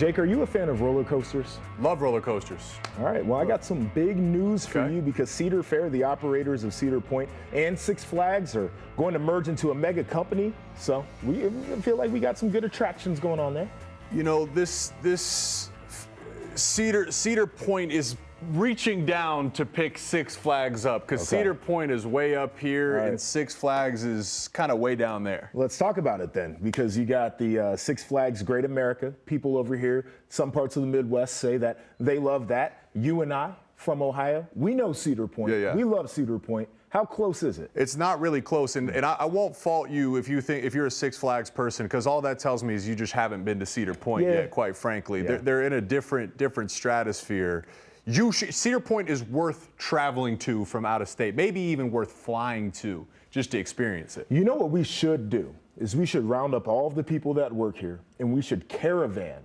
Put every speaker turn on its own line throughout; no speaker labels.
Jake, are you a fan of roller coasters?
Love roller coasters.
All right, well, I got some big news for you because Cedar Fair, the operators of Cedar Point, and Six Flags are going to merge into a mega company. So we feel like we got some good attractions going on there.
You know, this Cedar Point is reaching down to pick Six Flags up because Cedar Point is way up here and Six Flags is kind of way down there.
Let's talk about it then, because you got the Six Flags Great America. People over here, some parts of the Midwest say that they love that. You and I from Ohio, we know Cedar Point. We love Cedar Point. How close is it? It's
not really close, and I won't fault you if you're a Six Flags person, because all that tells me is you just haven't been to Cedar Point yet, quite frankly. They're in a different stratosphere. Cedar Point is worth traveling to from out of state, maybe even worth flying to just to experience it.
You know what we should do is we should round up all of the people that work here and we should caravan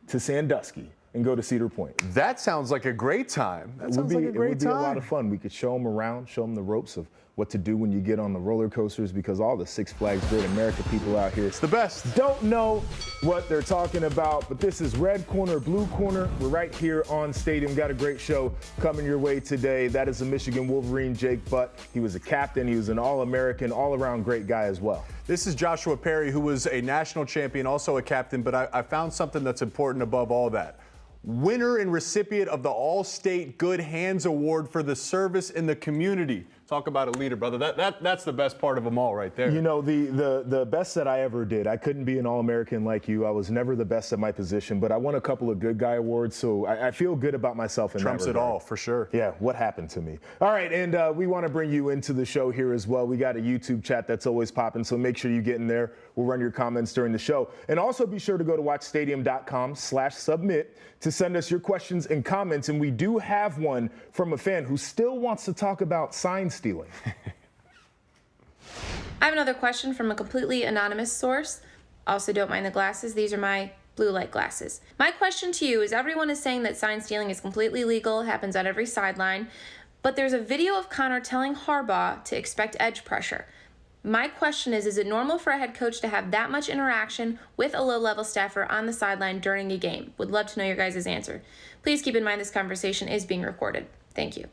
to Sandusky and go to Cedar Point.
That sounds like a great time. That sounds like a great time. It would be a lot
of fun. We could show them around, show them the ropes of what to do when you get on the roller coasters, because all the Six Flags Great America people out here,
it's the best,
don't know what they're talking about. But this is Red Corner, Blue Corner. We're right here on Stadium. Got a great show coming your way today. That is the Michigan Wolverine, Jake Butt. He was a captain. He was an All-American, all-around great guy as well.
This is Joshua Perry, who was a national champion, also a captain. But I found something that's important above all that. Winner and recipient of the All-State Good Hands Award for the service in the community. Talk about a leader, brother. That's the best part of them all right there.
You know, the best that I ever did, I couldn't be an All-American like you. I was never the best at my position, but I won a couple of good guy awards, so I feel good about myself in
Trumps
that regard.
it all, for sure.
Yeah, what happened to me? All right, and we want to bring you into the show here as well. We got a YouTube chat that's always popping, so make sure you get in there. We'll run your comments during the show. And also be sure to go to watchstadium.com/submit to send us your questions and comments. And we do have one from a fan who still wants to talk about sign stealing.
I have another question from a completely anonymous source. Also, don't mind the glasses. These are my blue light glasses. My question to you is, everyone is saying that sign stealing is completely legal, happens at every sideline, but there's a video of Connor telling Harbaugh to expect edge pressure. My question is it normal for a head coach to have that much interaction with a low-level staffer on the sideline during a game? Would love to know your guys' answer. Please keep in mind this conversation is being recorded. Thank you.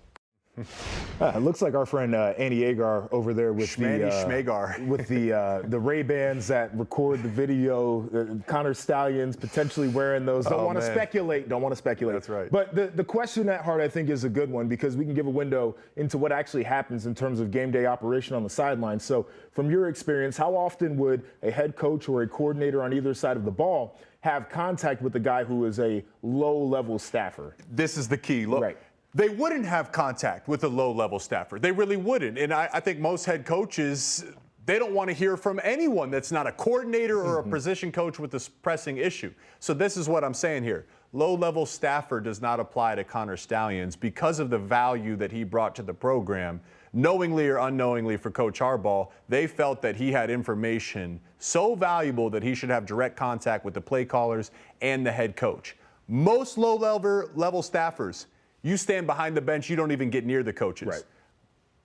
It looks like our friend Andy Agar over there with the Ray-Bans that record the video. Connor Stallions potentially wearing those. Don't want to speculate. Don't want to speculate.
That's right.
But the question at heart, I think, is a good one, because we can give a window into what actually happens in terms of game day operation on the sideline. So from your experience, how often would a head coach or a coordinator on either side of the ball have contact with the guy who is a low-level staffer?
This is the key. Look, they wouldn't have contact with a low-level staffer. They really wouldn't. And I think most head coaches, they don't want to hear from anyone that's not a coordinator or a position coach with this pressing issue. So this is what I'm saying here. Low-level staffer does not apply to Connor Stallions because of the value that he brought to the program. Knowingly or unknowingly for Coach Harbaugh, they felt that he had information so valuable that he should have direct contact with the play callers and the head coach. Most low-level staffers, you stand behind the bench, you don't even get near the coaches.
Right.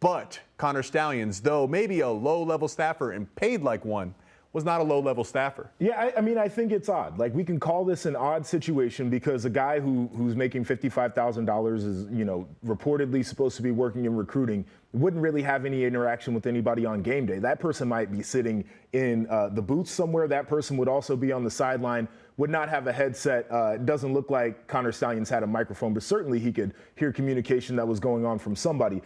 But Connor Stallions, though maybe a low-level staffer and paid like one, was not a low-level staffer.
Yeah, I mean, I think it's odd. Like, we can call this an odd situation because a guy who's making $55,000 is, you know, reportedly supposed to be working in recruiting, wouldn't really have any interaction with anybody on game day. That person might be sitting in the booth somewhere. That person would also be on the sideline, would not have a headset. It doesn't look like Connor Stallions had a microphone, but certainly he could hear communication that was going on from somebody.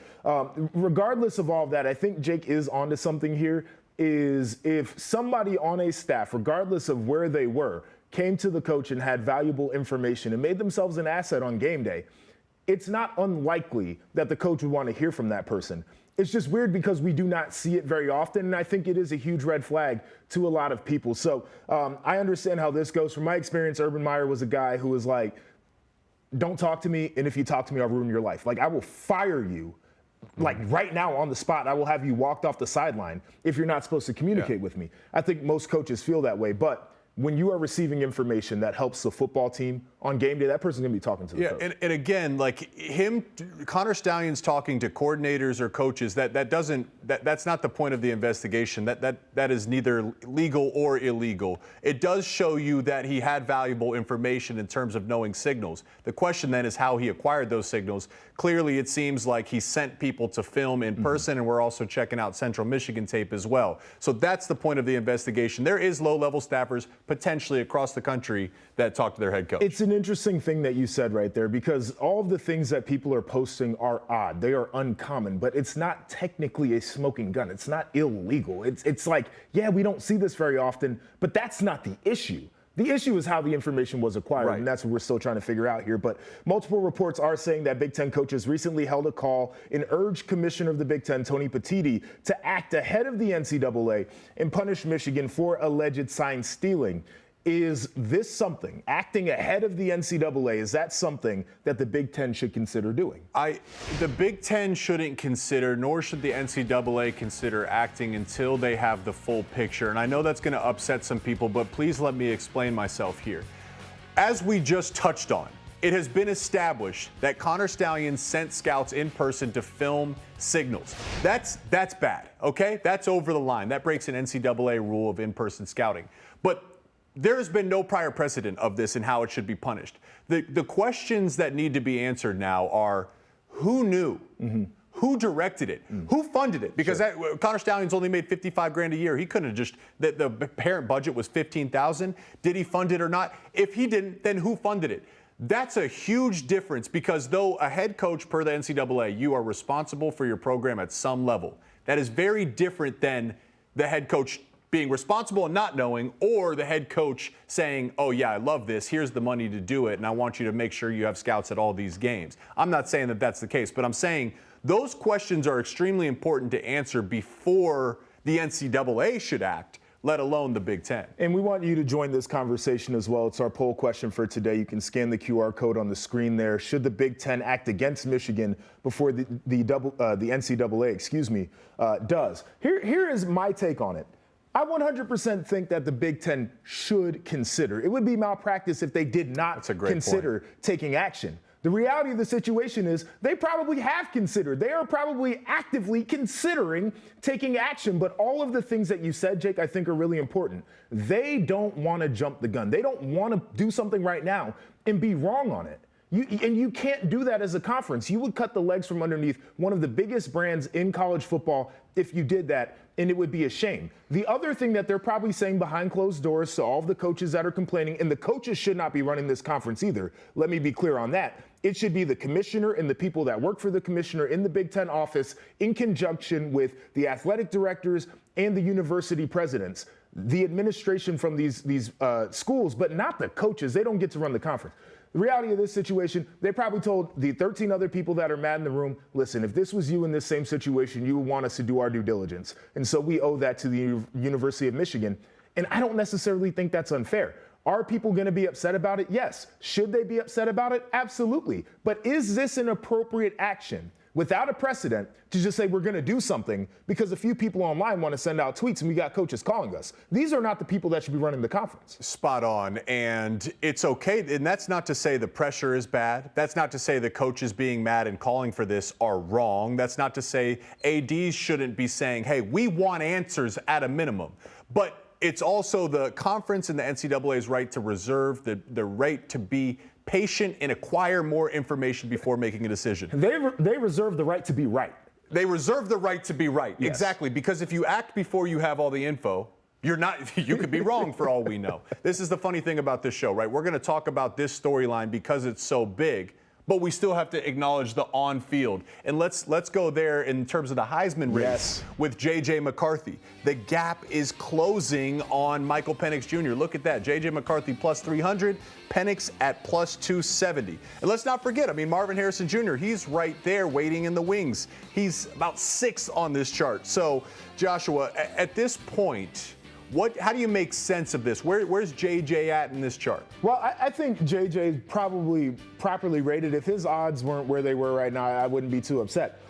Regardless of all of that, I think Jake is onto something here. Is if somebody on a staff, regardless of where they were, came to the coach and had valuable information and made themselves an asset on game day, it's not unlikely that the coach would want to hear from that person. It's just weird because we do not see it very often, and I think it is a huge red flag to a lot of people. So I understand how this goes. From my experience, Urban Meyer was a guy who was like, don't talk to me, and if you talk to me, I'll ruin your life. Like, I will fire you. Like right now on the spot, I will have you walked off the sideline if you're not supposed to communicate with me. I think most coaches feel that way, but when you are receiving information that helps the football team on game day, that person's going to be talking to the coach.
And again, like Connor Stalions talking to coordinators or coaches, that's not the point of the investigation. That is neither legal or illegal. It does show you that he had valuable information in terms of knowing signals. The question then is how he acquired those signals. Clearly, it seems like he sent people to film in person, and we're also checking out Central Michigan tape as well. So that's the point of the investigation. There is low-level staffers potentially across the country that talk to their head coach.
It's an interesting thing that you said right there, because all of the things that people are posting are odd. They are uncommon, but it's not technically a smoking gun. It's not illegal. It's like, yeah, we don't see this very often, but that's not the issue. The issue is how the information was acquired, and that's what we're still trying to figure out here. But multiple reports are saying that Big Ten coaches recently held a call and urged Commissioner of the Big Ten, Tony Petitti, to act ahead of the NCAA and punish Michigan for alleged sign stealing. Is this something, acting ahead of the NCAA, is that something that the Big Ten should consider doing?
The Big Ten shouldn't consider, nor should the NCAA consider acting until they have the full picture. And I know that's going to upset some people, but please let me explain myself here. As we just touched on, it has been established that Connor Stalions sent scouts in person to film signals. That's bad, okay? That's over the line. That breaks an NCAA rule of in-person scouting. But there has been no prior precedent of this and how it should be punished. The questions that need to be answered now are, who knew? Who directed it? Who funded it? Because Connor Stalions only made $55,000 a year. He couldn't have just, the parent budget was $15,000. Did he fund it or not? If he didn't, then who funded it? That's a huge difference, because though a head coach per the NCAA, you are responsible for your program at some level. That is very different than the head coach being responsible and not knowing, or the head coach saying, oh yeah, I love this, here's the money to do it, and I want you to make sure you have scouts at all these games. I'm not saying that that's the case, but I'm saying those questions are extremely important to answer before the NCAA should act, let alone the Big Ten.
And we want you to join this conversation as well. It's our poll question for today. You can scan the QR code on the screen there. Should the Big Ten act against Michigan before the NCAA, does? Here is my take on it. I 100% think that the Big Ten should consider. It would be malpractice if they did not consider taking action. The reality of the situation is they probably have considered. They are probably actively considering taking action. But all of the things that you said, Jake, I think are really important. They don't want to jump the gun. They don't want to do something right now and be wrong on it. You can't do that as a conference. You would cut the legs from underneath one of the biggest brands in college football if you did that, and it would be a shame. The other thing that they're probably saying behind closed doors to all of the coaches that are complaining, and the coaches should not be running this conference either, let me be clear on that. It should be the commissioner and the people that work for the commissioner in the Big Ten office in conjunction with the athletic directors and the university presidents, the administration from these schools, but not the coaches. They don't get to run the conference. The reality of this situation, they probably told the 13 other people that are mad in the room, listen, if this was you in this same situation, you would want us to do our due diligence. And so we owe that to the University of Michigan. And I don't necessarily think that's unfair. Are people going to be upset about it? Yes. Should they be upset about it? Absolutely. But is this an appropriate action without a precedent to just say we're going to do something because a few people online want to send out tweets and we got coaches calling us? These are not the people that should be running the conference.
Spot on. And it's okay. And that's not to say the pressure is bad. That's not to say the coaches being mad and calling for this are wrong. That's not to say ADs shouldn't be saying, hey, we want answers at a minimum. But it's also the conference and the NCAA's right to reserve the right to be patient and acquire more information before making a decision.
They reserve the right to be right.
They reserve the right to be right. Yes. Exactly. Because if you act before you have all the info, you could be wrong for all we know. This is the funny thing about this show, right? We're going to talk about this storyline because it's so big, but we still have to acknowledge the on-field. And let's go there in terms of the Heisman race with J.J. McCarthy. The gap is closing on Michael Penix Jr. Look at that. J.J. McCarthy plus 300, Penix at plus 270. And let's not forget, Marvin Harrison Jr., he's right there waiting in the wings. He's about 6th on this chart. So, Joshua, at this point, how do you make sense of this? Where's JJ at in this chart?
Well, I think JJ probably properly rated. If his odds weren't where they were right now, I wouldn't be too upset.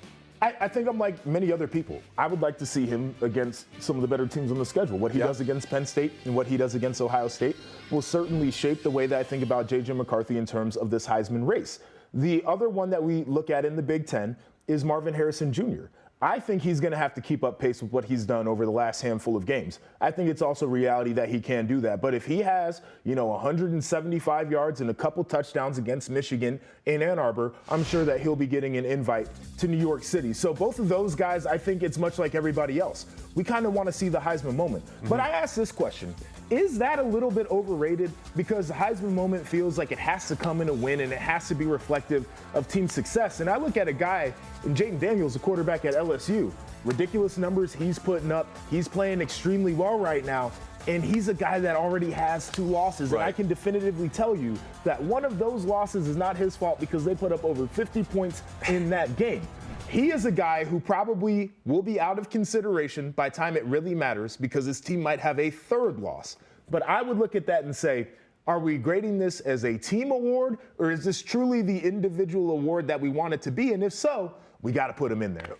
I think I'm like many other people. I would like to see him against some of the better teams on the schedule. What he does against Penn State and what he does against Ohio State will certainly shape the way that I think about J.J. McCarthy in terms of this Heisman race. The other one that we look at in the Big Ten is Marvin Harrison Jr. I think he's going to have to keep up pace with what he's done over the last handful of games. I think it's also reality that he can do that. But if he has, 175 yards and a couple touchdowns against Michigan in Ann Arbor, I'm sure that he'll be getting an invite to New York City. So both of those guys, I think it's much like everybody else. We kind of want to see the Heisman moment. But I ask this question. Is that a little bit overrated? Because the Heisman moment feels like it has to come in a win and it has to be reflective of team success. And I look at a guy, Jaden Daniels, the quarterback at LSU, ridiculous numbers he's putting up. He's playing extremely well right now. And he's a guy that already has 2 losses.
Right.
And I can definitively tell you that one of those losses is not his fault because they put up over 50 points in that game. He is a guy who probably will be out of consideration by the time it really matters because his team might have a 3rd loss. But I would look at that and say, are we grading this as a team award or is this truly the individual award that we want it to be? And if so, we got to put him in there.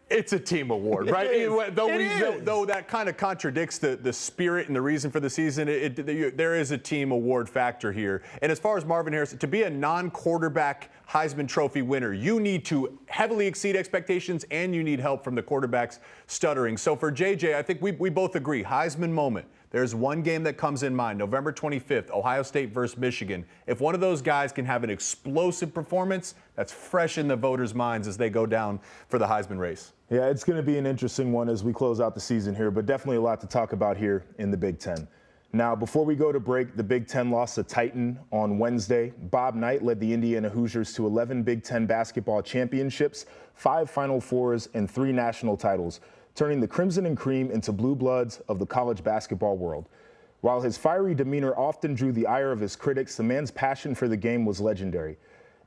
It's a team award, right? Though that kind of contradicts the spirit and the reason for the season, there is a team award factor here. And as far as Marvin Harrison, to be a non-quarterback Heisman Trophy winner, you need to heavily exceed expectations and you need help from the quarterbacks stuttering. So for JJ, I think we both agree, Heisman moment. There's one game that comes in mind, November 25th, Ohio State versus Michigan. If one of those guys can have an explosive performance, that's fresh in the voters' minds as they go down for the Heisman race.
Yeah, it's going to be an interesting one as we close out the season here, but definitely a lot to talk about here in the Big Ten. Now, before we go to break, the Big Ten lost to Titan on Wednesday. Bob Knight led the Indiana Hoosiers to 11 Big Ten basketball championships, 5 Final Fours, and 3 national titles, turning the Crimson and Cream into blue bloods of the college basketball world. While his fiery demeanor often drew the ire of his critics, the man's passion for the game was legendary.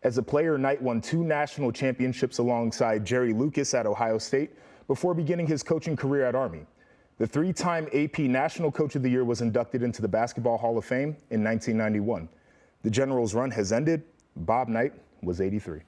As a player, Knight won 2 national championships alongside Jerry Lucas at Ohio State before beginning his coaching career at Army. The 3-time AP National Coach of the Year was inducted into the Basketball Hall of Fame in 1991. The Generals' run has ended. Bob Knight was 83.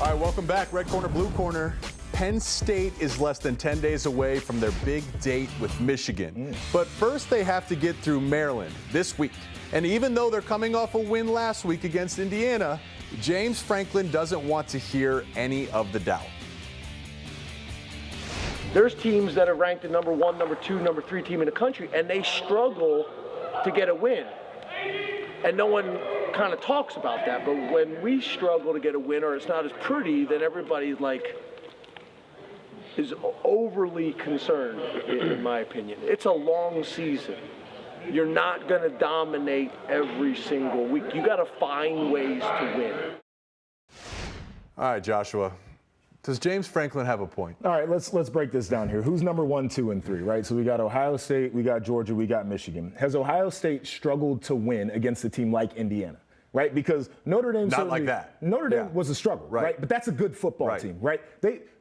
All right, welcome back. Red corner, blue corner. Penn State is less than 10 days away from their big date with Michigan. But first, they have to get through Maryland this week. And even though they're coming off a win last week against Indiana, James Franklin doesn't want to hear any of the doubt.
There's teams that are ranked the number 1, number 2, number 3 team in the country, and they struggle to get a win. And no one kind of talks about that. But when we struggle to get a win or it's not as pretty, then everybody is overly concerned, in my opinion. It's a long season. You're not going to dominate every single week. You got to find ways to win.
All right, Joshua. Does James Franklin have a point?
All right, let's break this down here. Who's number 1, 2, and 3, right? So we got Ohio State, we got Georgia, we got Michigan. Has Ohio State struggled to win against a team like Indiana? Right, because Notre Dame
not like that.
Notre Dame was a struggle, right? But that's a good football team, right?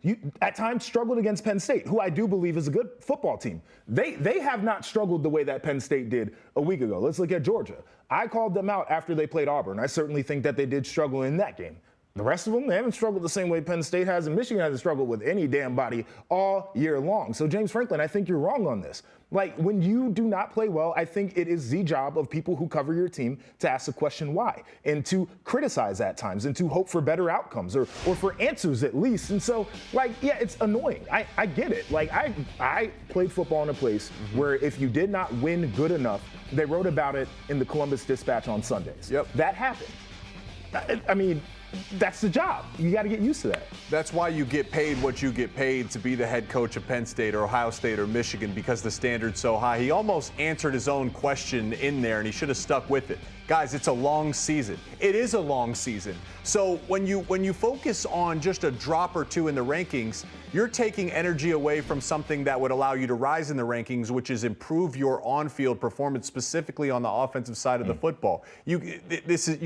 You at times struggled against Penn State, who I do believe is a good football team. They have not struggled the way that Penn State did a week ago. Let's look at Georgia. I called them out after they played Auburn. I certainly think that they did struggle in that game. The rest of them, they haven't struggled the same way Penn State has, and Michigan hasn't struggled with any damn body all year long. So, James Franklin, I think you're wrong on this. Like, when you do not play well, I think it is the job of people who cover your team to ask the question why, and to criticize at times, and to hope for better outcomes, or for answers at least. And so, like, yeah, it's annoying. I get it. Like, I played football in a place where if you did not win good enough, they wrote about it in the Columbus Dispatch on Sundays.
Yep.
That happened. I mean, that's the job. You got to get used to that.
That's why you get paid what you get paid to be the head coach of Penn State or Ohio State or Michigan, because the standard's so high. He almost answered his own question in there, and he should have stuck with it. Guys, it's a long season. It is a long season. So when you focus on just a drop or two in the rankings, you're taking energy away from something that would allow you to rise in the rankings, which is improve your on-field performance, specifically on the offensive side of the football. You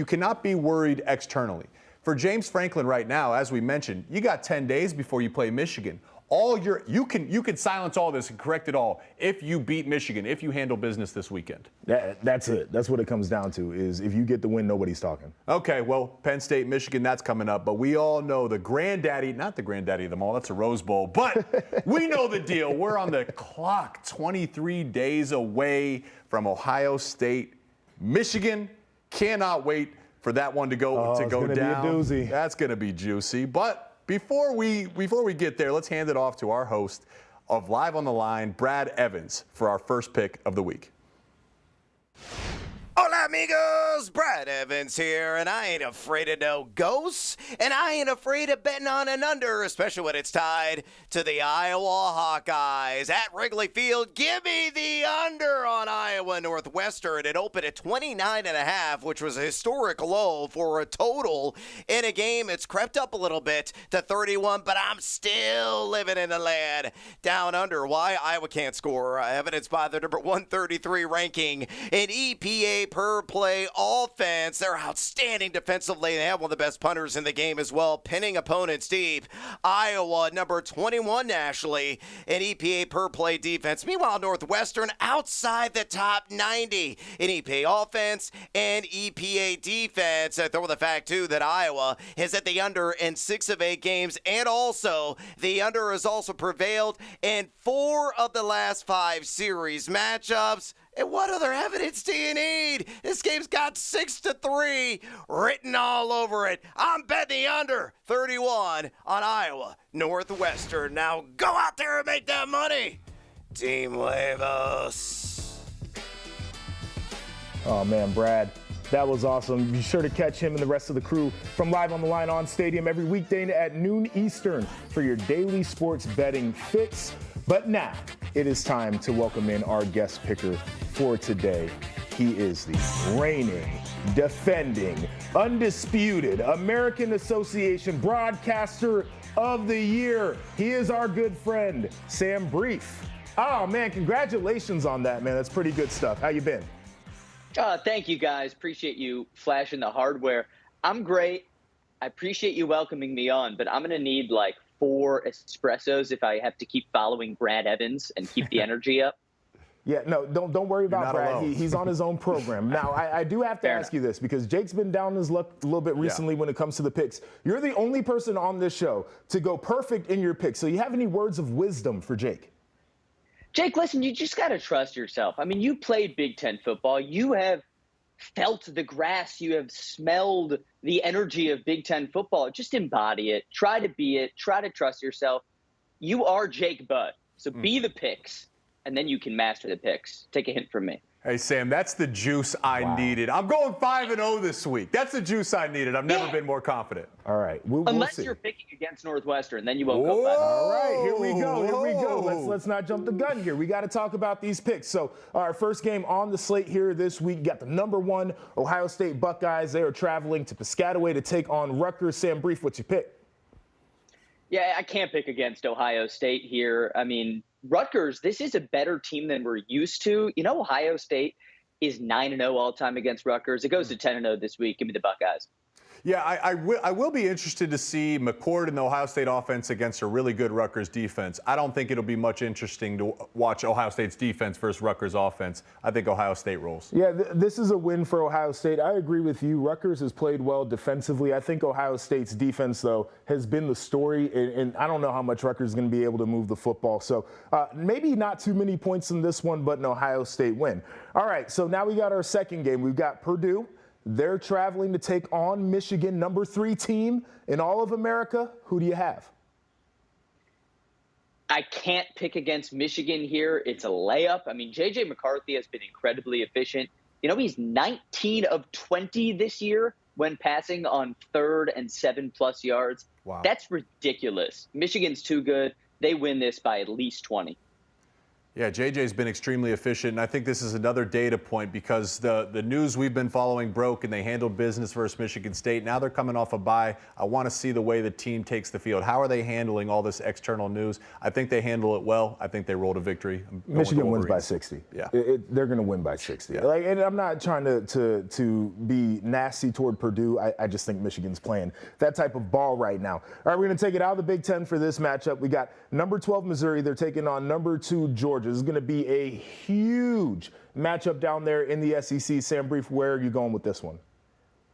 cannot be worried externally. For James Franklin right now, as we mentioned, you got 10 days before you play Michigan. You can silence all this and correct it all if you beat Michigan, if you handle business this weekend.
That's it. That's what it comes down to, is if you get the win, nobody's talking.
Okay, well, Penn State, Michigan, that's coming up. But we all know the granddaddy, not the granddaddy of them all, that's a Rose Bowl. But we know the deal. We're on the clock, 23 days away from Ohio State, Michigan. Cannot wait for that one to go down.
It's gonna be a doozy.
That's going to be juicy. But before we get there, let's hand it off to our host of Live on the Line, Brad Evans, for our first pick of the week.
Hola, amigos. Brad Evans here, and I ain't afraid of no ghosts, and I ain't afraid of betting on an under, especially when it's tied to the Iowa Hawkeyes. At Wrigley Field, give me the under on Iowa Northwestern. It opened at 29.5, which was a historic low for a total in a game. It's crept up a little bit to 31, but I'm still living in the land. Down under. Why? Iowa can't score. Evidenced by their number 133 ranking in EPA per play offense. They're outstanding defensively. They have one of the best punters in the game as well, pinning opponents deep. Iowa, number 21 nationally in EPA per play defense. Meanwhile, Northwestern outside the top 90 in EPA offense and EPA defense. Throw in the fact, too, that Iowa is at the under in 6 of 8 games, and also the under has also prevailed in 4 of the last 5 series matchups. And what other evidence do you need? This game's got 6-3 written all over it. I'm betting the under 31 on Iowa Northwestern. Now go out there and make that money, Team Huevos.
Oh, man, Brad, that was awesome. Be sure to catch him and the rest of the crew from Live on the Line on Stadium every weekday at noon Eastern for your daily sports betting fix. But now it is time to welcome in our guest picker for today. He is the reigning, defending, undisputed American Association Broadcaster of the Year. He is our good friend, Sam Brief. Oh, man, congratulations on that, man. That's pretty good stuff. How you been?
Thank you, guys. Appreciate you flashing the hardware. I'm great. I appreciate you welcoming me on, but I'm going to need like 4 espressos if I have to keep following Brad Evans and keep the energy up.
Yeah, no, don't worry about
not
Brad.
alone.
He's on his own program. Now, I do have to ask you this because Jake's been down his luck a little bit recently when it comes to the picks. You're the only person on this show to go perfect in your picks. So you have any words of wisdom for Jake?
Jake, listen, you just got to trust yourself. I mean, you played Big Ten football. You have felt the grass. You have smelled the energy of Big Ten football. Just embody it. Try to be it. Try to trust yourself. You are Jake Butt. So be the picks, and then you can master the picks. Take a hint from me.
Hey, Sam, that's the juice I needed. I'm going 5-0 this week. That's the juice I needed. I've never been more confident.
All right. We'll
Unless
see.
you're picking against Northwestern, then you won't go 5-0.
All right, here we go. Let's not jump the gun here. We got to talk about these picks. So our first game on the slate here this week, got the #1 Ohio State Buckeyes. They are traveling to Piscataway to take on Rutgers. Sam Brief, what's your pick?
Yeah, I can't pick against Ohio State here. I mean, Rutgers, this is a better team than we're used to. You know, Ohio State is 9-0 all time against Rutgers. It goes to 10-0 this week. Give me the Buckeyes.
Yeah, I will be interested to see McCord and the Ohio State offense against a really good Rutgers defense. I don't think it'll be much interesting to watch Ohio State's defense versus Rutgers offense. I think Ohio State rolls.
Yeah, this is a win for Ohio State. I agree with you. Rutgers has played well defensively. I think Ohio State's defense, though, has been the story, and I don't know how much Rutgers is going to be able to move the football. So maybe not too many points in this one, but an Ohio State win. All right, so now we got our second game. We've got Purdue. They're traveling to take on Michigan, #3 team in all of America. Who do you have?
I can't pick against Michigan here. It's a layup. I mean, J.J. McCarthy has been incredibly efficient. You know, he's 19 of 20 this year when passing on 3rd and 7+ yards.
Wow.
That's ridiculous. Michigan's too good. They win this by at least 20.
Yeah, JJ's been extremely efficient, and I think this is another data point because the news we've been following broke, and they handled business versus Michigan State. Now they're coming off a bye. I want to see the way the team takes the field. How are they handling all this external news? I think they handle it well. I think they roll a victory.
Michigan wins by 60.
Yeah.
They're going to win by 60. Yeah. And I'm not trying to be nasty toward Purdue. I just think Michigan's playing that type of ball right now. All right, we're going to take it out of the Big Ten for this matchup. We got #12 Missouri. They're taking on #2 Georgia. This is going to be a huge matchup down there in the SEC. Sam Brief, where are you going with this one?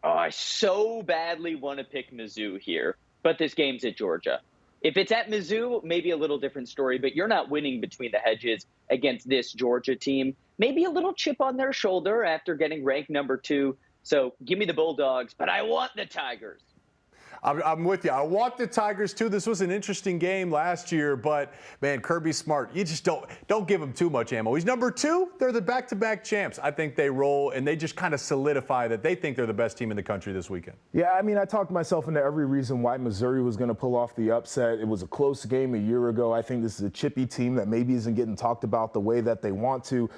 Oh, I so badly want to pick Mizzou here, but this game's at Georgia. If it's at Mizzou, maybe a little different story, but you're not winning between the hedges against this Georgia team. Maybe a little chip on their shoulder after getting ranked #2. So give me the Bulldogs, but I want the Tigers.
I'm with you. I want the Tigers too. This was an interesting game last year, but man, Kirby Smart, you just don't give him too much ammo. He's #2. They're the back-to-back champs. I think they roll, and they just kind of solidify that they think they're the best team in the country this weekend.
Yeah, I mean, I talked myself into every reason why Missouri was going to pull off the upset. It was a close game a year ago. I think this is a chippy team that maybe isn't getting talked about the way that they want to.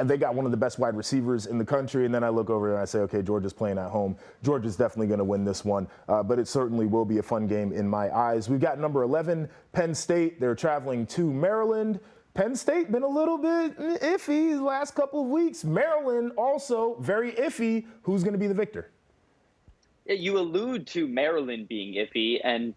They got one of the best wide receivers in the country, and then I look over and I say, okay, Georgia's playing at home. Georgia's definitely going to win this one, but it certainly will be a fun game in my eyes. We've got #11, Penn State. They're traveling to Maryland. Penn State been a little bit iffy the last couple of weeks. Maryland also very iffy. Who's going to be the victor?
You allude to Maryland being iffy, and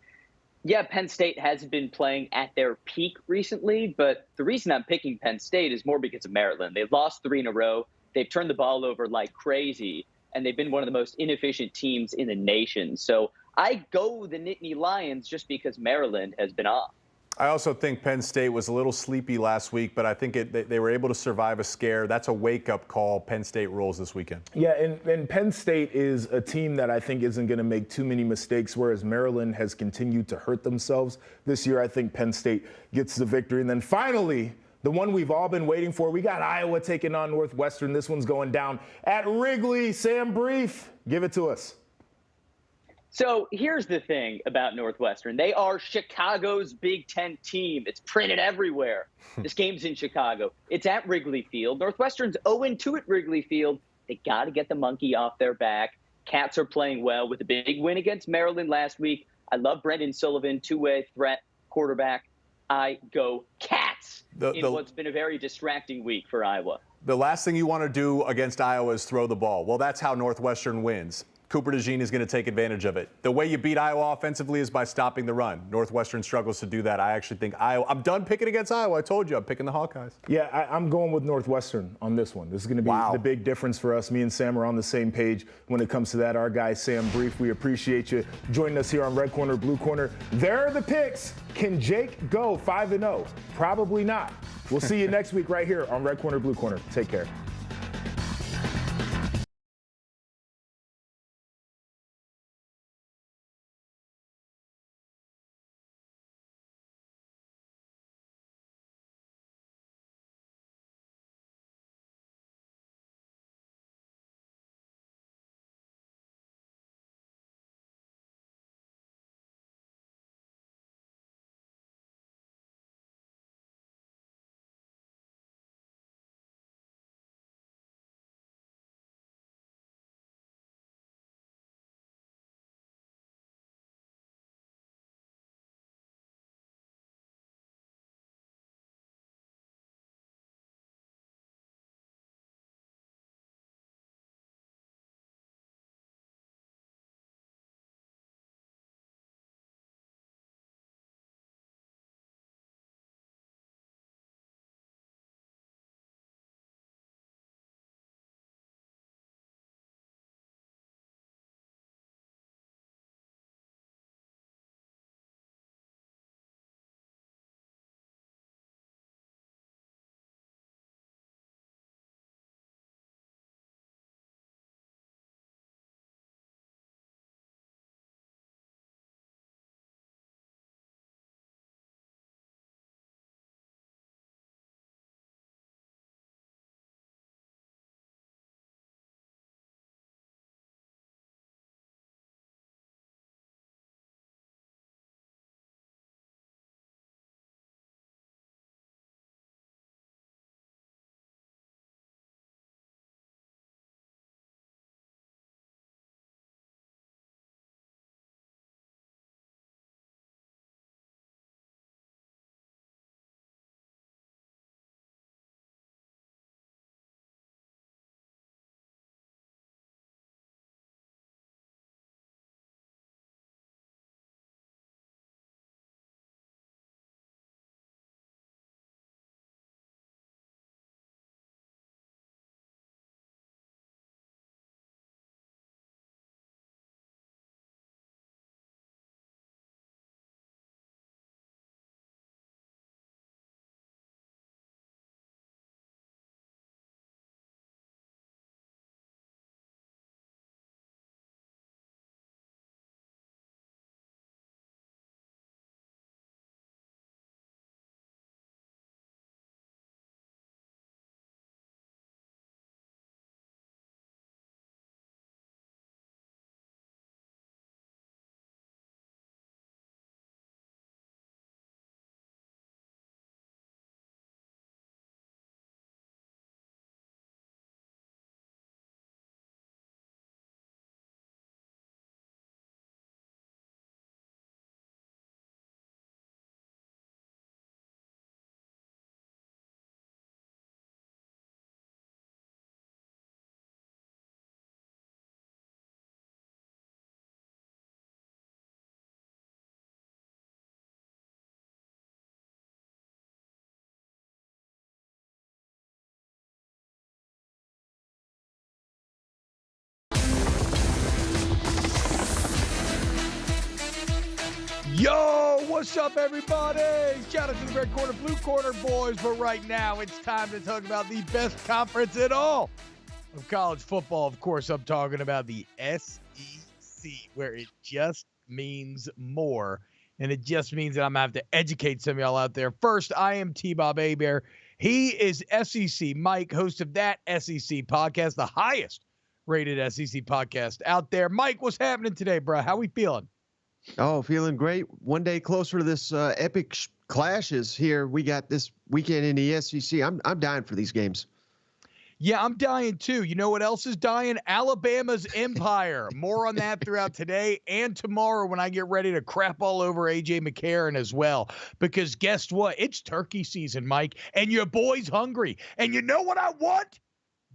yeah, Penn State hasn't been playing at their peak recently, but the reason I'm picking Penn State is more because of Maryland. They've lost 3 in a row. They've turned the ball over like crazy, and they've been one of the most inefficient teams in the nation. So I go the Nittany Lions just because Maryland has been off.
I also think Penn State was a little sleepy last week, but I think they were able to survive a scare. That's a wake-up call. Penn State rolls this weekend.
Yeah, and Penn State is a team that I think isn't going to make too many mistakes, whereas Maryland has continued to hurt themselves this year. I think Penn State gets the victory. And then finally, the one we've all been waiting for, we got Iowa taking on Northwestern. This one's going down at Wrigley. Sam Brief, give it to us.
So here's the thing about Northwestern. They are Chicago's Big Ten team. It's printed everywhere. This game's in Chicago. It's at Wrigley Field. Northwestern's 0-2 at Wrigley Field. They got to get the monkey off their back. Cats are playing well with a big win against Maryland last week. I love Brendan Sullivan, two-way threat quarterback. I go Cats in what's been a very distracting week for Iowa.
The last thing you want to do against Iowa is throw the ball. Well, that's how Northwestern wins. Cooper DeJean is going to take advantage of it. The way you beat Iowa offensively is by stopping the run. Northwestern struggles to do that. I actually think I'm done picking against Iowa. I told you I'm picking the Hawkeyes.
Yeah, I'm going with Northwestern on this one. This is going to be the big difference for us. Me and Sam are on the same page when it comes to that. Our guy, Sam Brief, we appreciate you joining us here on Red Corner, Blue Corner. There are the picks. Can Jake go 5-0? Probably not. We'll see you next week right here on Red Corner, Blue Corner. Take care.
Yo, what's up, everybody? Shout out to the Red Corner, Blue Corner boys. But right now, it's time to talk about the best conference in all of college football. Of course, I'm talking about the SEC, where it just means more. And it just means that I'm going to have to educate some of y'all out there. First, I am TBob A-Bear. He is SEC Mike, host of That SEC Podcast, the highest rated SEC podcast out there. Mike, what's happening today, bro? How we feeling?
Oh, feeling great. One day closer to this epic clashes here we got this weekend in the SEC. I'm dying for these games.
Yeah, I'm dying too. You know what else is dying? Alabama's empire. More on that throughout today and tomorrow when I get ready to crap all over A.J. McCarron as well. Because guess what? It's turkey season, Mike, and your boy's hungry. And you know what I want?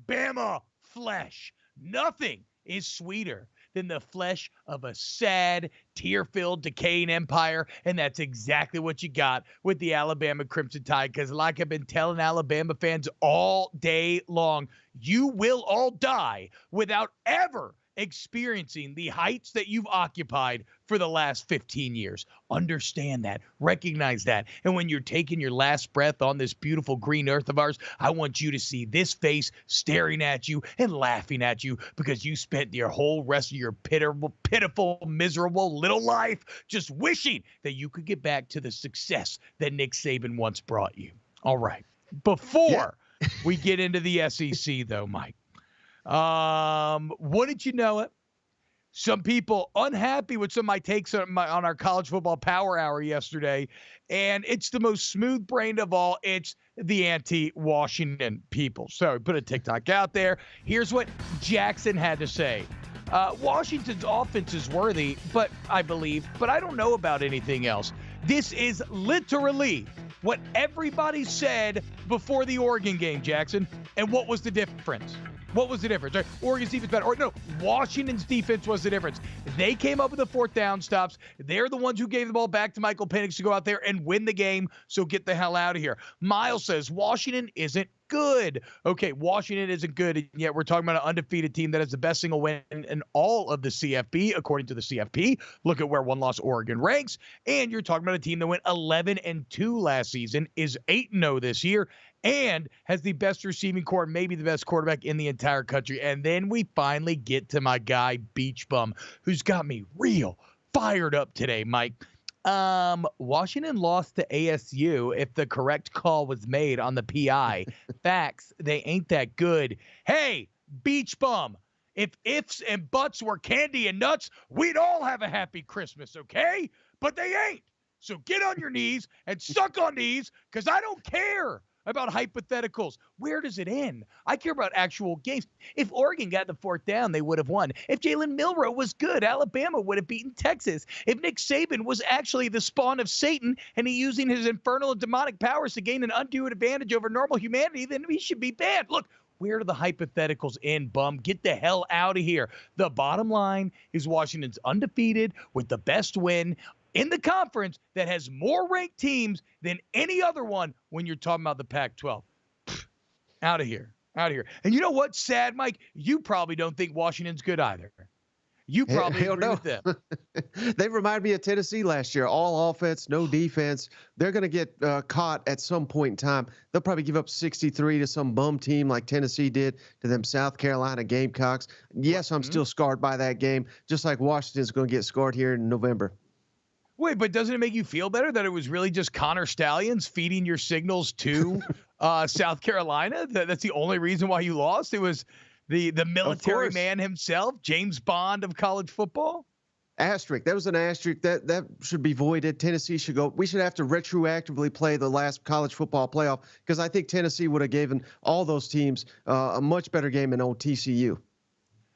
Bama flesh. Nothing is sweeter than the flesh of a sad, tear-filled, decaying empire, and that's exactly what you got with the Alabama Crimson Tide, because like I've been telling Alabama fans all day long, you will all die without ever experiencing the heights that you've occupied for the last 15 years. Understand that. Recognize that. And when you're taking your last breath on this beautiful green earth of ours, I want you to see this face staring at you and laughing at you because you spent your whole rest of your pitiful, miserable little life just wishing that you could get back to the success that Nick Saban once brought you. All right. Before we get into the SEC, though, Mike, wouldn't you know it? Some people unhappy with some of my takes on our college football power hour yesterday, and it's the most smooth-brained of all. It's the anti-Washington people. So we put a TikTok out there. Here's what Jackson had to say. Washington's offense is worthy, but I don't know about anything else. This is literally what everybody said before the Oregon game, Jackson. And what was the difference? What was the difference? Oregon's defense better. Or no, Washington's defense was the difference. They came up with the fourth down stops. They're the ones who gave the ball back to Michael Penix to go out there and win the game. So get the hell out of here. Miles says Washington isn't good. Okay, Washington isn't good, and yet we're talking about an undefeated team that has the best single win in all of the CFP, according to the CFP. Look at where one-loss Oregon ranks. And you're talking about a team that went 11-2 last season, is 8-0 this year, and has the best receiving core, maybe the best quarterback in the entire country. And then we finally get to my guy, Beach Bum, who's got me real fired up today, Mike. Washington lost to ASU if the correct call was made on the PI. Facts, they ain't that good. Hey, Beach Bum, if ifs and buts were candy and nuts, we'd all have a happy Christmas, okay? But they ain't. So get on your knees and suck on these, because I don't care about hypotheticals. Where does it end? I care about actual games. If Oregon got the fourth down, they would have won. If Jalen Milroe was good, Alabama would have beaten Texas. If Nick Saban was actually the spawn of Satan and he using his infernal and demonic powers to gain an undue advantage over normal humanity, then he should be banned. Look, where do the hypotheticals end, bum? Get the hell out of here. The bottom line is Washington's undefeated with the best win in the conference that has more ranked teams than any other one when you're talking about the Pac-12. Out of here. Out of here. And you know what's sad, Mike? You probably don't think Washington's good either. You probably agree with them.
They remind me of Tennessee last year. All offense, no defense. They're going to get caught at some point in time. They'll probably give up 63 to some bum team like Tennessee did to them South Carolina Gamecocks. Yes, I'm still scarred by that game, just like Washington's going to get scarred here in November.
Wait, but doesn't it make you feel better that it was really just Connor Stallions feeding your signals to South Carolina? That's the only reason why you lost? It was the military man himself, James Bond of college football?
Asterisk. That was an asterisk. That should be voided. Tennessee should go. We should have to retroactively play the last college football playoff, because I think Tennessee would have given all those teams a much better game than old TCU.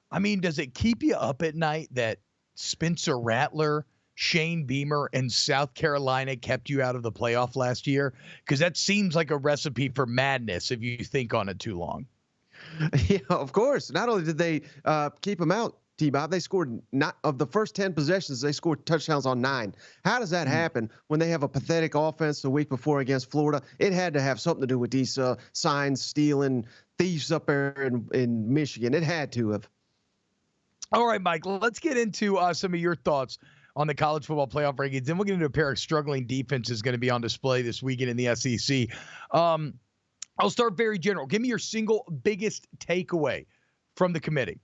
I mean, does it keep you up at night that Spencer Rattler, Shane Beamer, and South Carolina kept you out of the playoff last year? Because that seems like a recipe for madness if you think on it too long.
Yeah, of course. Not only did they keep them out, TBob, they scored not of the first 10 possessions, they scored touchdowns on 9. How does that happen when they have a pathetic offense the week before against Florida? It had to have something to do with these signs stealing thieves up there in Michigan. It had to have.
All right, Mike, let's get into some of your thoughts on the college football playoff rankings. Then we'll get into a pair of struggling defenses going to be on display this weekend in the SEC. I'll start very general. Give me your single biggest takeaway from the committee.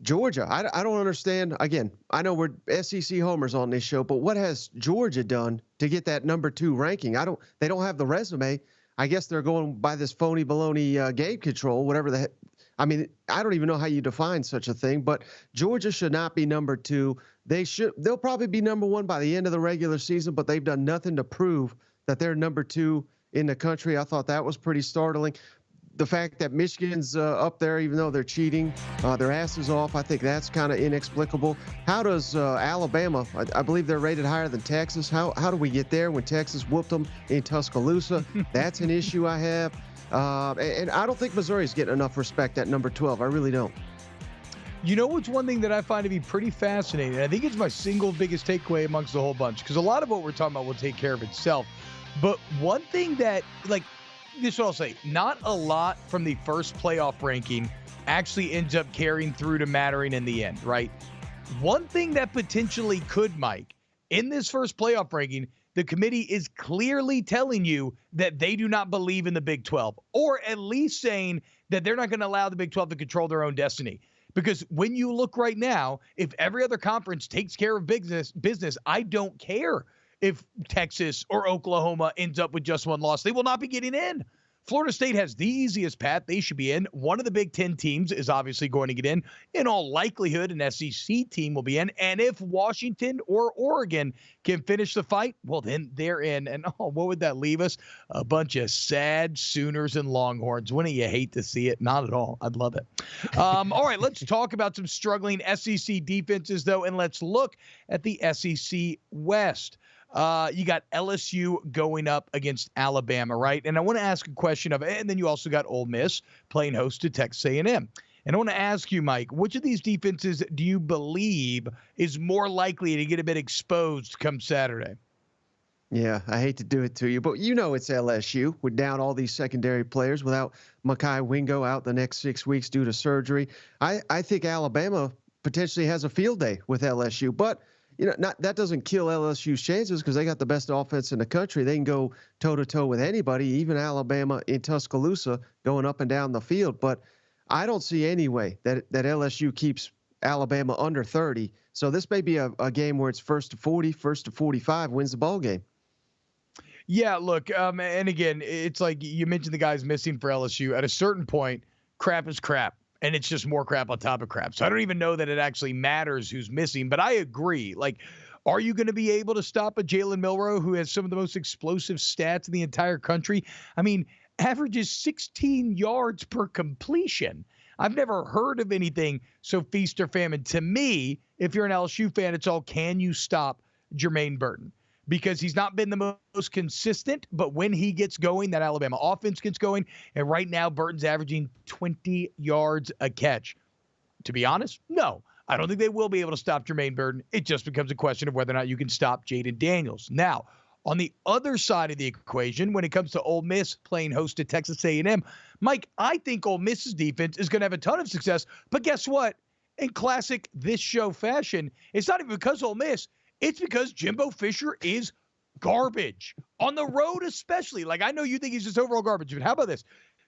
Georgia. I don't understand. Again, I know we're SEC homers on this show, but what has Georgia done to get that number 2 ranking? They don't have the resume. I guess they're going by this phony baloney game control, whatever the heck. I mean, I don't even know how you define such a thing, but Georgia should not be number 2. They'll probably be number 1 by the end of the regular season, but they've done nothing to prove that they're number 2 in the country. I thought that was pretty startling. The fact that Michigan's up there, even though they're cheating their asses off, I think that's kind of inexplicable. How does Alabama, I believe they're rated higher than Texas. How do we get there when Texas whooped them in Tuscaloosa? That's an issue I have. And I don't think Missouri's getting enough respect at number 12. I really don't.
You know what's one thing that I find to be pretty fascinating? I think it's my single biggest takeaway amongst the whole bunch, because a lot of what we're talking about will take care of itself. But one thing that, like, this is what I'll say, not a lot from the first playoff ranking actually ends up carrying through to mattering in the end, right? One thing that potentially could, Mike, in this first playoff ranking, the committee is clearly telling you that they do not believe in the Big 12, or at least saying that they're not going to allow the Big 12 to control their own destiny. Because when you look right now, if every other conference takes care of business, I don't care if Texas or Oklahoma ends up with just one loss. They will not be getting in. Florida State has the easiest path. They should be in. One of the Big Ten teams is obviously going to get in. In all likelihood, an SEC team will be in. And if Washington or Oregon can finish the fight, well, then they're in. And what would that leave us? A bunch of sad Sooners and Longhorns. Wouldn't you hate to see it? Not at all. I'd love it. All right, let's talk about some struggling SEC defenses, though, and let's look at the SEC West. You got LSU going up against Alabama, right? And I want to ask a question and then you also got Ole Miss playing host to Texas A&M. And I want to ask you, Mike, which of these defenses do you believe is more likely to get a bit exposed come Saturday?
Yeah, I hate to do it to you, but you know it's LSU. We're down all these secondary players without Mekhi Wingo out the next 6 weeks due to surgery. I think Alabama potentially has a field day with LSU, but that doesn't kill LSU's chances because they got the best offense in the country. They can go toe-to-toe with anybody, even Alabama in Tuscaloosa, going up and down the field. But I don't see any way that LSU keeps Alabama under 30. So this may be a game where it's first to 40, first to 45, wins the ball game.
Yeah, look, and again, it's like you mentioned the guys missing for LSU. At a certain point, crap is crap. And it's just more crap on top of crap. So I don't even know that it actually matters who's missing. But I agree. Like, are you going to be able to stop a Jalen Milroe who has some of the most explosive stats in the entire country? I mean, averages 16 yards per completion. I've never heard of anything so feast or famine. To me, if you're an LSU fan, it's all, can you stop Jermaine Burton? Because he's not been the most consistent, but when he gets going, that Alabama offense gets going. And right now, Burton's averaging 20 yards a catch. To be honest, no. I don't think they will be able to stop Jermaine Burton. It just becomes a question of whether or not you can stop Jaden Daniels. Now, on the other side of the equation, when it comes to Ole Miss playing host to Texas A&M, Mike, I think Ole Miss's defense is going to have a ton of success. But guess what? In classic this show fashion, it's not even because Ole Miss. It's because Jimbo Fisher is garbage. On the road especially. Like, I know you think he's just overall garbage, but how about this?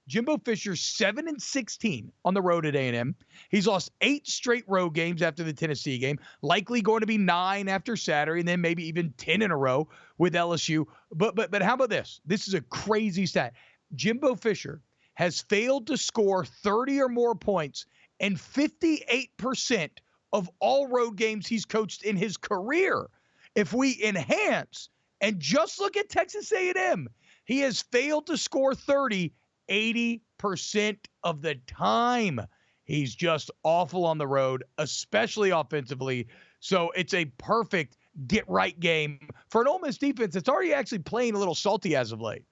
Jimbo Fisher 7-16 on the road at A&M. He's lost 8 straight road games after the Tennessee game. Likely going to be 9 after Saturday, and then maybe even 10 in a row with LSU. But how about this? This is a crazy stat. Jimbo Fisher has failed to score 30 or more points in 58% of all road games he's coached in his career. If we enhance and just look at Texas A&M, he has failed to score 30 80% of the time. He's just awful on the road, especially offensively. So it's a perfect get-right game for an Ole Miss defense that's already actually playing a little salty as of late.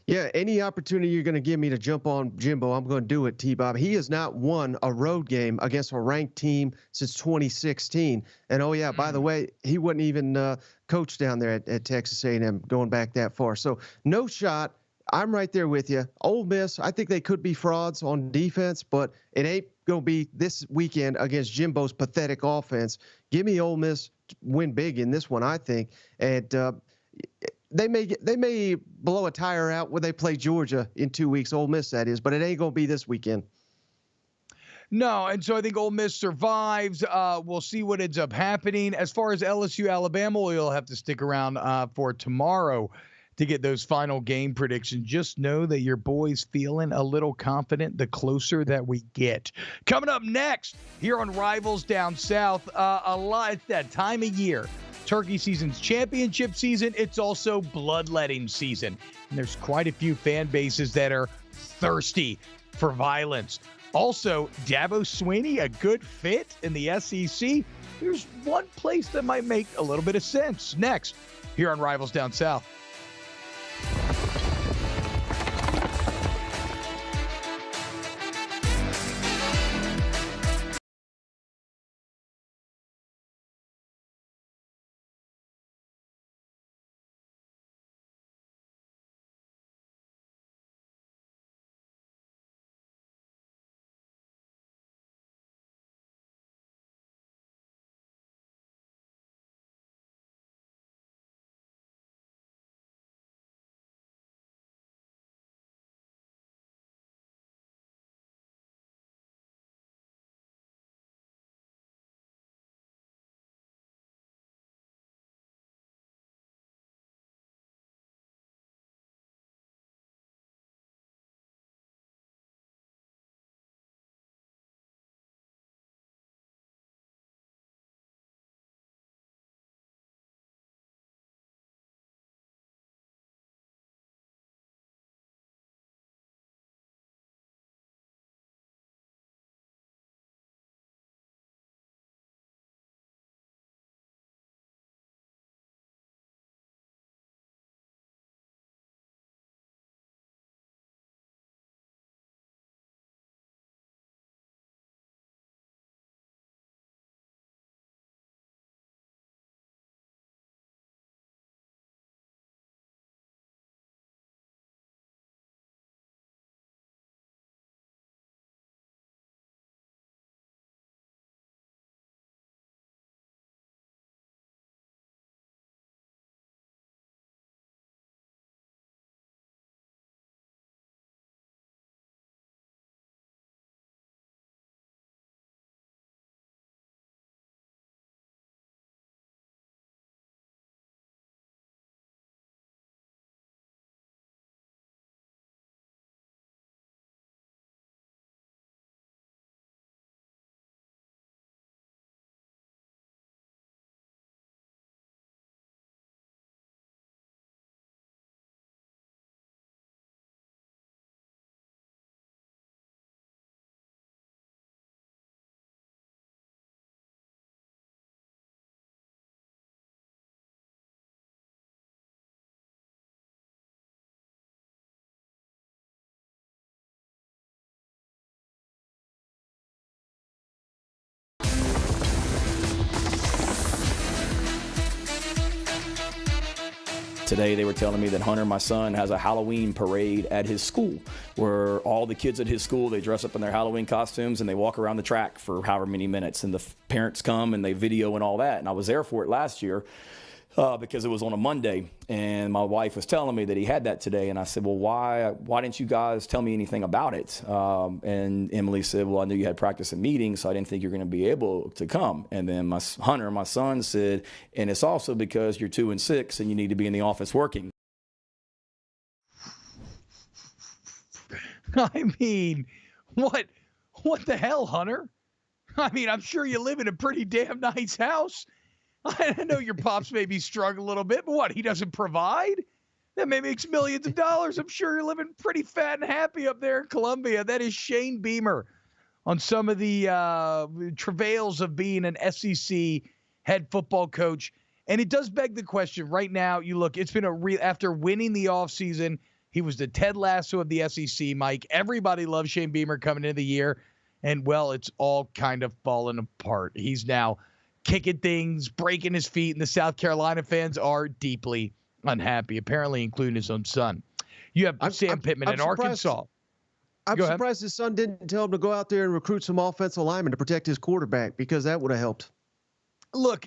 Yeah, any opportunity you're going to give me to jump on Jimbo, I'm going to do it, TBob. He has not won a road game against a ranked team since 2016. And, oh, yeah, by the way, he wasn't even coached down there at Texas A&M going back that far. So no shot. I'm right there with you. Ole Miss, I think they could be frauds on defense, but it ain't going to be this weekend against Jimbo's pathetic offense. Give me Ole Miss win big in this one, I think. And they may blow a tire out when they play Georgia in 2 weeks, Ole Miss that is, but it ain't going to be this weekend.
No, and so I think Ole Miss survives. We'll see what ends up happening. As far as LSU, Alabama, you'll have to stick around for tomorrow to get those final game predictions. Just know that your boy's feeling a little confident the closer that we get. Coming up next here on Rivals Down South, it's that time of year. Turkey season's championship season. It's also bloodletting season. And there's quite a few fan bases that are thirsty for violence. Also, Dabo Swinney, a good fit in the SEC. There's one place that might make a little bit of sense. Next, here on Rivals Down South.
Today they were telling me that Hunter, my son, has a Halloween parade at his school where all the kids at his school, they dress up in their Halloween costumes and they walk around the track for however many minutes, and the parents come and they video and all that. And I was there for it last year because it was on a Monday, and my wife was telling me that he had that today. And I said, well, why didn't you guys tell me anything about it? And Emily said, well, I knew you had practice and meetings, so I didn't think you're going to be able to come. And then Hunter, my son, said, and it's also because you're 2 and 6 and you need to be in the office working.
I mean, what the hell, Hunter? I mean, I'm sure you live in a pretty damn nice house. I know your pops maybe struggle a little bit, but what, he doesn't provide? That may makes millions of dollars. I'm sure you're living pretty fat and happy up there in Columbia. That is Shane Beamer on some of the travails of being an SEC head football coach. And it does beg the question right now. You look, it's been after winning the offseason, he was the Ted Lasso of the SEC, Mike. Everybody loves Shane Beamer coming into the year. And, well, it's all kind of fallen apart. He's now kicking things, breaking his feet, and the South Carolina fans are deeply unhappy, apparently including his own son. You have Sam Pittman in Arkansas.
I'm surprised his son didn't tell him to go out there and recruit some offensive linemen to protect his quarterback, because that would have helped.
Look,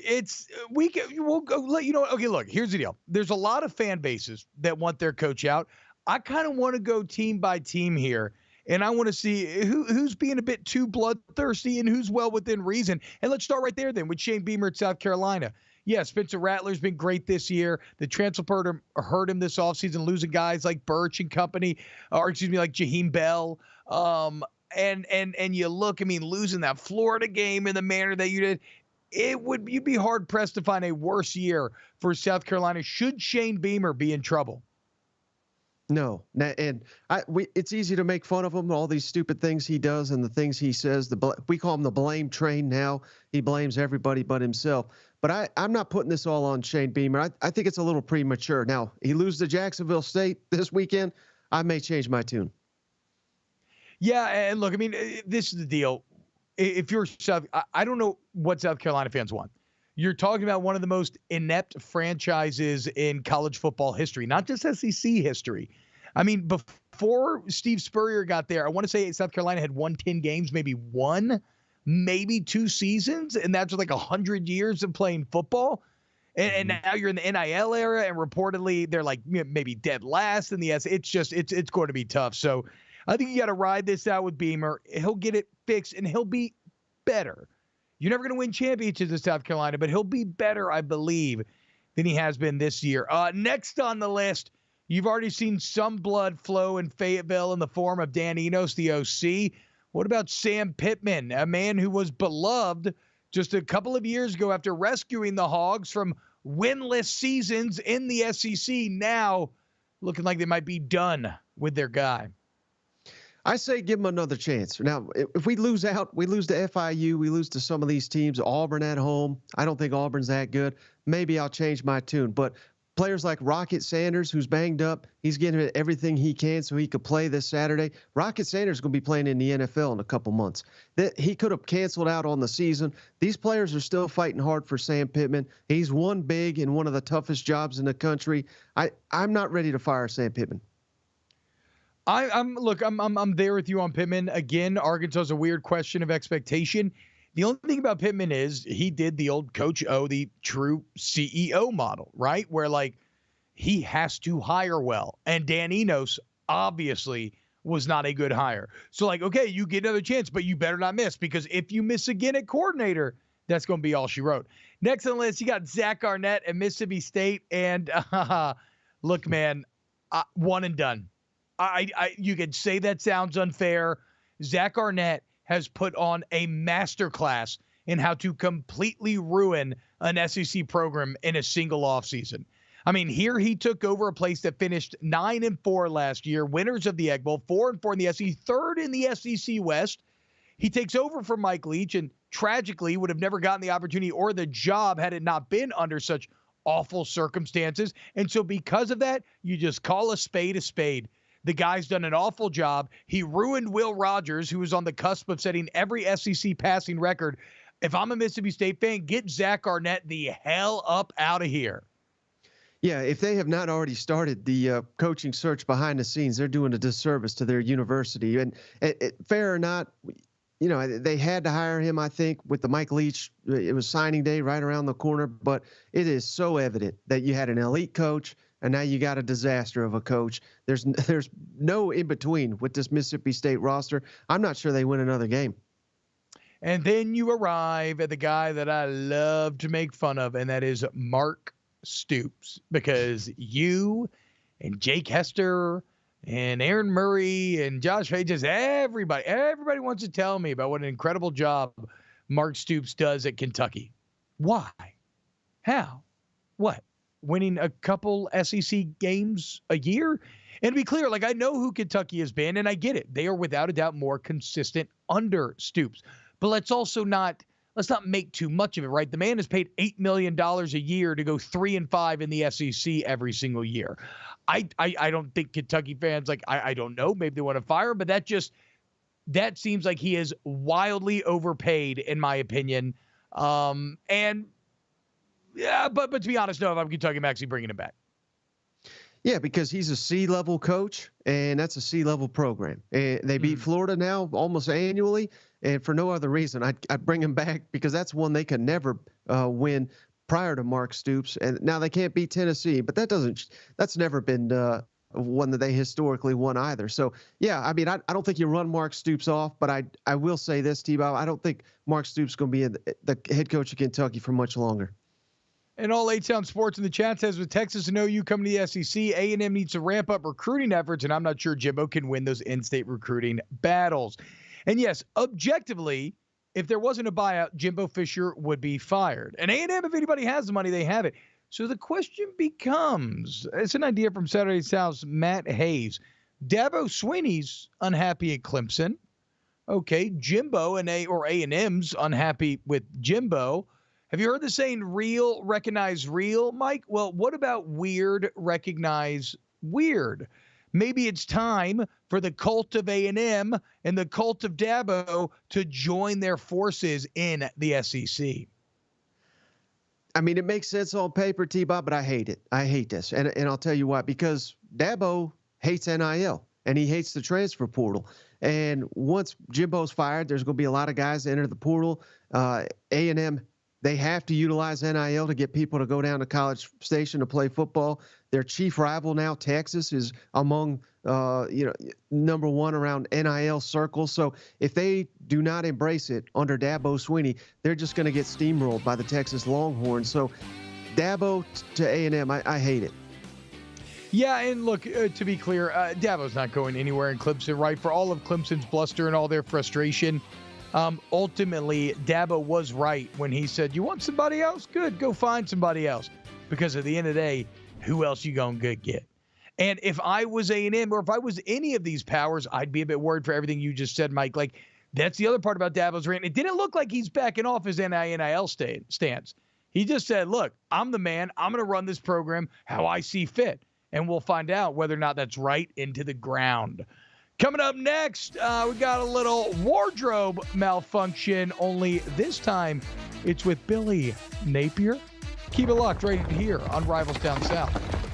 we'll go let you know. Okay, look, here's the deal. There's a lot of fan bases that want their coach out. I kind of want to go team by team here. And I want to see who's being a bit too bloodthirsty and who's well within reason. And let's start right there then with Shane Beamer at South Carolina. Yeah, Spencer Rattler's been great this year. The transfer portal hurt him this offseason, losing guys like Birch and company, like Jaheim Bell. And you look, I mean, losing that Florida game in the manner that you did, you'd be hard pressed to find a worse year for South Carolina. Should Shane Beamer be in trouble?
No, and it's easy to make fun of him, all these stupid things he does and the things he says. We call him the blame train now. He blames everybody but himself. But I'm not putting this all on Shane Beamer. I think it's a little premature. Now, he loses to Jacksonville State this weekend. I may change my tune.
Yeah, and look, I mean, this is the deal. If you're I don't know what South Carolina fans want. You're talking about one of the most inept franchises in college football history, not just SEC history. I mean, before Steve Spurrier got there, I want to say South Carolina had won 10 games, maybe 2 seasons, and that's like 100 years of playing football. And now you're in the NIL era, and reportedly they're like maybe dead last in the SEC. It's going to be tough. So I think you got to ride this out with Beamer. He'll get it fixed, and he'll be better. You're never going to win championships in South Carolina, but he'll be better, I believe, than he has been this year. Next on the list, you've already seen some blood flow in Fayetteville in the form of Dan Enos, the OC. What about Sam Pittman, a man who was beloved just a couple of years ago after rescuing the Hogs from winless seasons in the SEC, now looking like they might be done with their guy?
I say give them another chance. Now, if we lose out, we lose to FIU, we lose to some of these teams, Auburn at home. I don't think Auburn's that good. Maybe I'll change my tune. But players like Rocket Sanders, who's banged up, he's getting everything he can so he could play this Saturday. Rocket Sanders is going to be playing in the NFL in a couple months. He could have canceled out on the season. These players are still fighting hard for Sam Pittman. He's won big in one of the toughest jobs in the country. I'm not ready to fire Sam Pittman.
I'm there with you on Pittman. Again, Arkansas is a weird question of expectation. The only thing about Pittman is he did the old Coach O, the true CEO model, right? Where like he has to hire well. And Dan Enos obviously was not a good hire. So like, okay, you get another chance, but you better not miss, because if you miss again at coordinator, that's going to be all she wrote. Next on the list, you got Zach Arnett at Mississippi State. And look, man, one and done. You could say that sounds unfair. Zach Arnett has put on a masterclass in how to completely ruin an SEC program in a single offseason. I mean, here he took over a place that finished 9-4 last year, winners of the Egg Bowl, 4-4 in the SEC, third in the SEC West. He takes over from Mike Leach and tragically would have never gotten the opportunity or the job had it not been under such awful circumstances. And so because of that, you just call a spade a spade. The guy's done an awful job. He ruined Will Rogers, who was on the cusp of setting every SEC passing record. If I'm a Mississippi State fan, get Zach Arnett the hell up out of here.
Yeah, if they have not already started the coaching search behind the scenes, they're doing a disservice to their university. And fair or not, they had to hire him, I think, with the Mike Leach. It was signing day right around the corner. But it is so evident that you had an elite coach, and now you got a disaster of a coach. There's no in between with this Mississippi State roster. I'm not sure they win another game.
And then you arrive at the guy that I love to make fun of, and that is Mark Stoops, because you and Jake Hester and Aaron Murray and Josh Hay, just everybody wants to tell me about what an incredible job Mark Stoops does at Kentucky. Why? How? What? Winning a couple SEC games a year? And to be clear, I know who Kentucky has been, and I get it. They are without a doubt more consistent under Stoops. But let's not make too much of it, right? The man is paid $8 million a year to go 3-5 in the SEC every single year. I don't think Kentucky fans, I don't know, maybe they want to fire him, but that seems like he is wildly overpaid, in my opinion. And yeah, but to be honest, no, if I'm Kentucky, I'm actually bringing him back.
Yeah, because he's a C-level coach, and that's a C-level program. And they beat Florida now almost annually, and for no other reason. I'd bring him back because that's one they could never win prior to Mark Stoops. And now they can't beat Tennessee, but that's never been one that they historically won either. So, yeah, I mean, I don't think you run Mark Stoops off, but I will say this, TBob, I don't think Mark Stoops is going to be the head coach of Kentucky for much longer.
And all A-Town Sports in the chat says, with Texas and OU coming to the SEC, A&M needs to ramp up recruiting efforts, and I'm not sure Jimbo can win those in-state recruiting battles. And yes, objectively, if there wasn't a buyout, Jimbo Fisher would be fired. And A&M, if anybody has the money, they have it. So the question becomes, it's an idea from Saturday South's Matt Hayes. Dabo Swinney's unhappy at Clemson. Okay, Jimbo and A&M's unhappy with Jimbo. Have you heard the saying, real recognize real, Mike? Well, what about weird recognize weird? Maybe it's time for the cult of A&M and the cult of Dabo to join their forces in the SEC.
I mean, it makes sense on paper, TBob, but I hate it. I hate this. And I'll tell you why. Because Dabo hates NIL, and he hates the transfer portal. And once Jimbo's fired, there's going to be a lot of guys that enter the portal. A&M, they have to utilize NIL to get people to go down to College Station to play football. Their chief rival now, Texas, is among number one around NIL circles. So if they do not embrace it under Dabo Swinney, they're just going to get steamrolled by the Texas Longhorns. So Dabo to A&M, I hate it.
Yeah, and look, to be clear, Dabo's not going anywhere in Clemson, right? For all of Clemson's bluster and all their frustration, ultimately, Dabo was right when he said, you want somebody else? Good, go find somebody else. Because at the end of the day, who else you going to get? And if I was A&M or if I was any of these powers, I'd be a bit worried for everything you just said, Mike. That's the other part about Dabo's rant. It didn't look like he's backing off his NIL stance. He just said, look, I'm the man. I'm going to run this program how I see fit. And we'll find out whether or not that's right into the ground. Coming up next, we got a little wardrobe malfunction, only this time it's with Billy Napier. Keep it locked right here on Rivals Down South.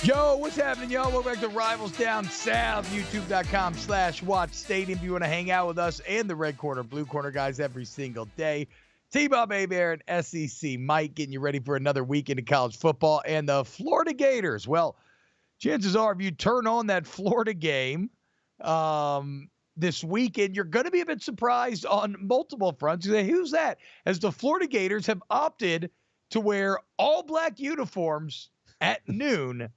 Yo, what's happening, y'all? Welcome back to Rivals Down South, youtube.com/watch stadium. If you want to hang out with us and the Red Corner, Blue Corner guys every single day. TBob, A-Bear, and SEC Mike getting you ready for another weekend of college football. And the Florida Gators, well, chances are if you turn on that Florida game this weekend, you're going to be a bit surprised on multiple fronts. You say, who's that? As the Florida Gators have opted to wear all black uniforms at noon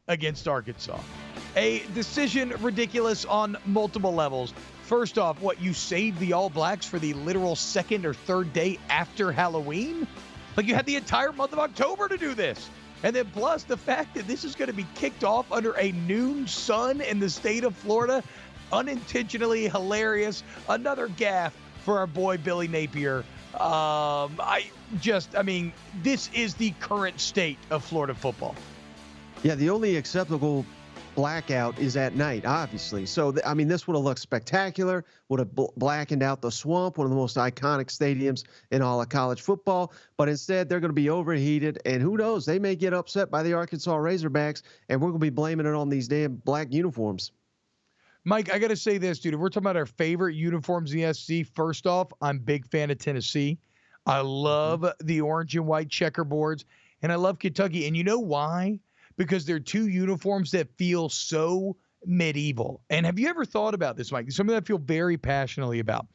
against Arkansas. A decision ridiculous on multiple levels. First off, what, you saved the All Blacks for the literal second or third day after Halloween? Like, you had the entire month of October to do this. And then plus the fact that this is going to be kicked off under a noon sun in the state of Florida, unintentionally hilarious. Another gaffe for our boy Billy Napier. This is the current state of Florida football.
Yeah, the only acceptable blackout is at night, obviously. So, this would have looked spectacular, would have blackened out the Swamp, one of the most iconic stadiums in all of college football. But instead, they're going to be overheated, and who knows, they may get upset by the Arkansas Razorbacks, and we're going to be blaming it on these damn black uniforms.
Mike, I got to say this, dude. If we're talking about our favorite uniforms in the SEC, first off, I'm a big fan of Tennessee. I love the orange and white checkerboards, and I love Kentucky. And you know why? Because they're two uniforms that feel so medieval. And have you ever thought about this, Mike? Something that I feel very passionately about.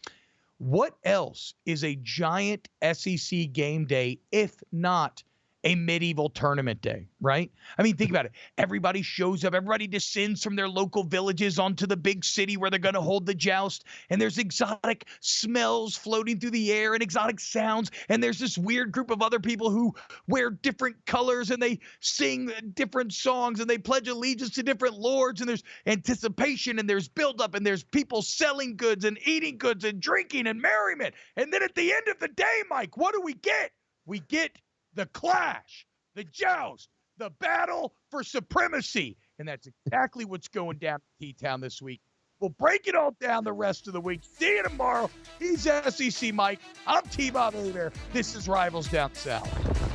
What else is a giant SEC game day, if not a medieval tournament day, right? I mean, think about it. Everybody shows up. Everybody descends from their local villages onto the big city where they're going to hold the joust. And there's exotic smells floating through the air and exotic sounds. And there's this weird group of other people who wear different colors and they sing different songs and they pledge allegiance to different lords. And there's anticipation and there's buildup and there's people selling goods and eating goods and drinking and merriment. And then at the end of the day, Mike, what do we get? We get the clash, the joust, the battle for supremacy. And that's exactly what's going down in T-Town this week. We'll break it all down the rest of the week. See you tomorrow. He's SEC Mike. I'm TBob A-Bear. This is Rivals Down South.